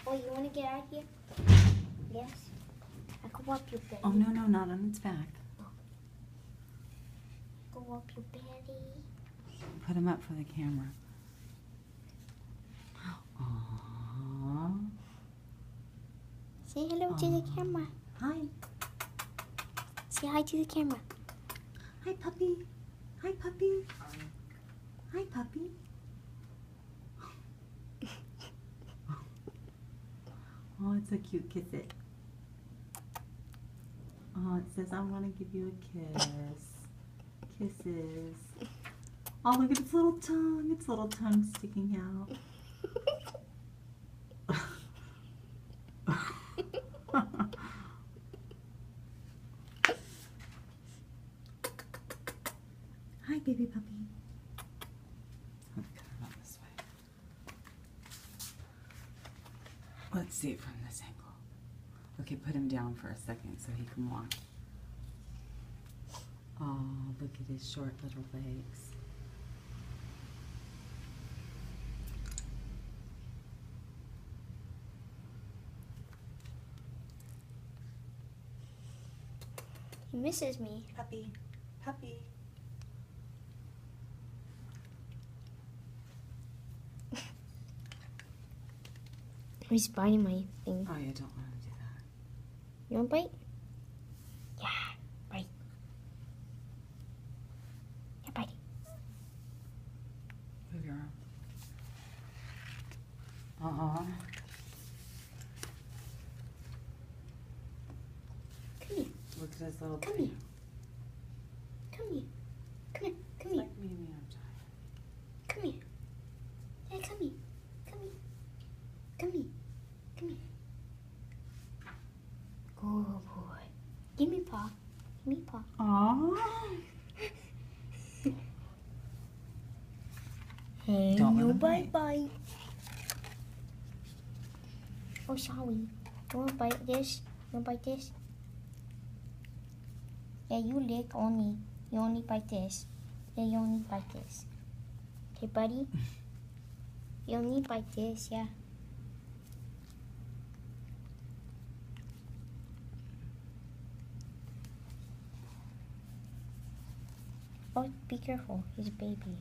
Oh, you want to get out of here? Yes. I go up your belly. Oh, no, no, not on its back. Go up your belly. Put him up for the camera. Aww. Say hello to the camera. Hi. Say hi to the camera. Hi, puppy. Hi, puppy. Hi, puppy. Oh, it's so cute. Kiss it. Oh, it says, I want to give you a kiss. Kisses. Oh, look at its little tongue. Its little tongue sticking out. Hi, baby puppy. Let's cut it out this way. Let's see it from this angle. Okay, put him down for a second so he can walk. Oh, look at his short little legs. He misses me. Puppy, puppy. He's biting my thing. Oh, you don't want to do that. You want to bite? Yeah, bite. Yeah, bite. Move your arm. Come here. Look at his little Come tail. here. Come here. Come here. Come It's here. like Mimi, I'm tired. Come here. Yeah, come here. Come here. Come here. Come here. Good boy. Give me paw. Give me paw. Aww. Hey, Don't let no him bite bite. Oh, sorry. You want to bite this? You want to bite this? Yeah, you lick only. You only bite this. Yeah, you only bite this. Okay, buddy? You only bite this, yeah. Oh, be careful. He's a baby.